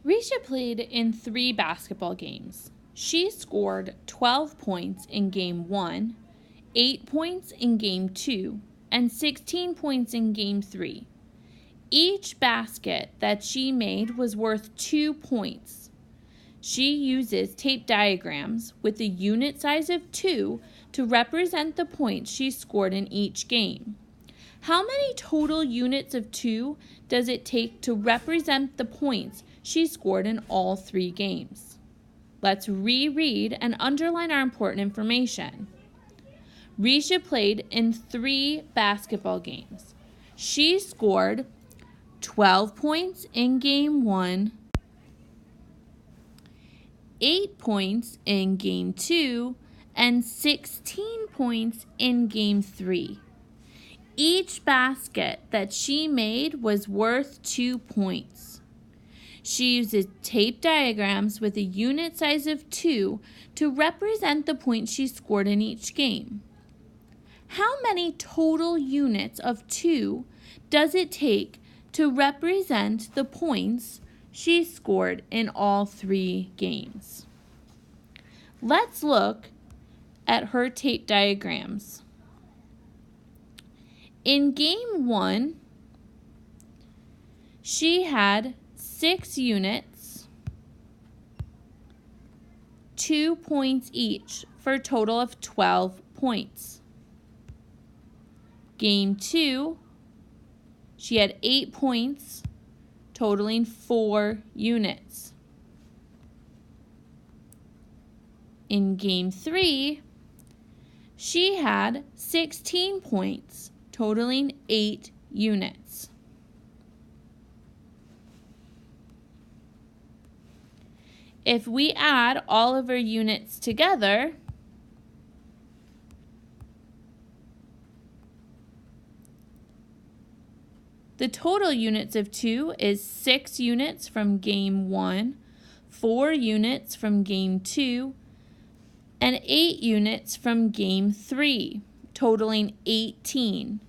Risha played in 3 basketball games. She scored 12 points in Game 1, 8 points in Game 2, and 16 points in Game 3. Each basket that she made was worth 2 points. She uses tape diagrams with a unit size of 2 to represent the points she scored in each game. How many total units of 2 does it take to represent the points she scored in all 3 games? Let's reread and underline our important information. Risha played in 3 basketball games. She scored 12 points in Game 1, 8 points in Game 2, and 16 points in Game 3. Each basket that she made was worth 2 points. She uses tape diagrams with a unit size of 2 to represent the points she scored in each game. How many total units of 2 does it take to represent the points she scored in all 3 games? Let's look at her tape diagrams. In Game 1, she had 6 units, 2 points each, for a total of 12 points. Game 2, she had 8 points, totaling 4 units. In Game 3, she had 16 points, totaling 8 units. If we add all of our units together, the total units of 2 is 6 units from Game 1, 4 units from Game 2, and 8 units from Game 3, totaling 18.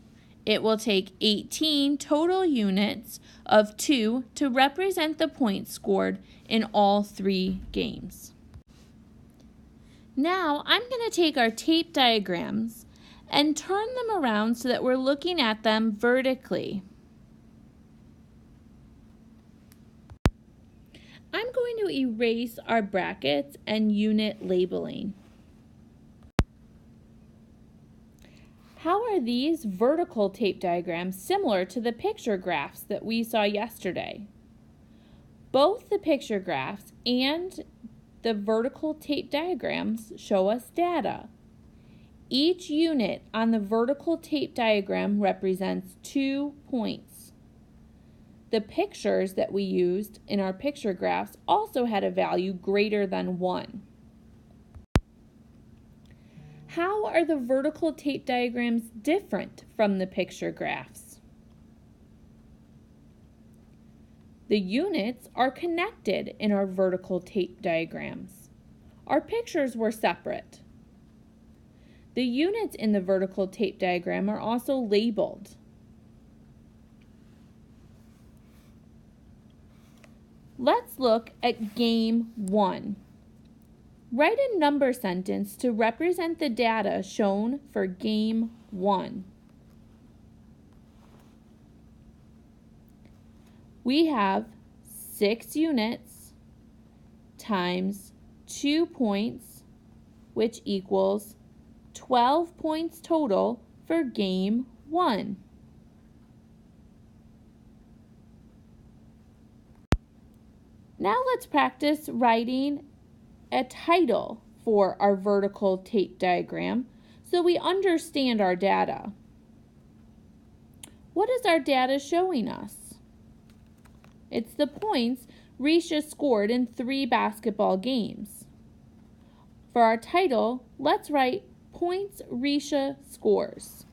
It will take 18 total units of 2 to represent the points scored in all 3 games. Now I'm going to take our tape diagrams and turn them around so that we're looking at them vertically. I'm going to erase our brackets and unit labeling. How are these vertical tape diagrams similar to the picture graphs that we saw yesterday? Both the picture graphs and the vertical tape diagrams show us data. Each unit on the vertical tape diagram represents 2 points. The pictures that we used in our picture graphs also had a value greater than 1. How are the vertical tape diagrams different from the picture graphs? The units are connected in our vertical tape diagrams. Our pictures were separate. The units in the vertical tape diagram are also labeled. Let's look at Game 1. Write a number sentence to represent the data shown for Game 1. We have 6 units times 2 points, which equals 12 points total for Game 1. Now let's practice writing a title for our vertical tape diagram so we understand our data. What is our data showing us? It's the points Risha scored in 3 basketball games. For our title, let's write Points Risha Scores.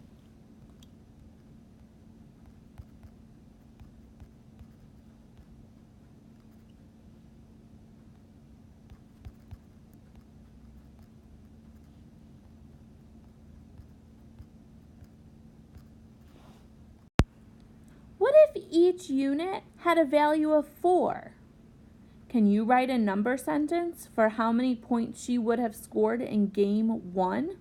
What if each unit had a value of 4? Can you write a number sentence for how many points she would have scored in game 1?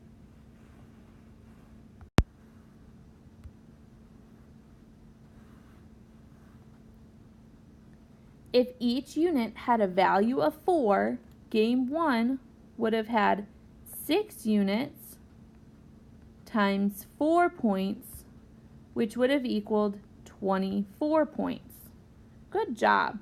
If each unit had a value of 4, game 1 would have had 6 units times 4 points, which would have equaled 24 points. Good job.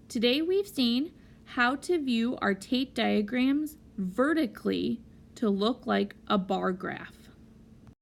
Today we've seen how to view our tape diagrams vertically to look like a bar graph.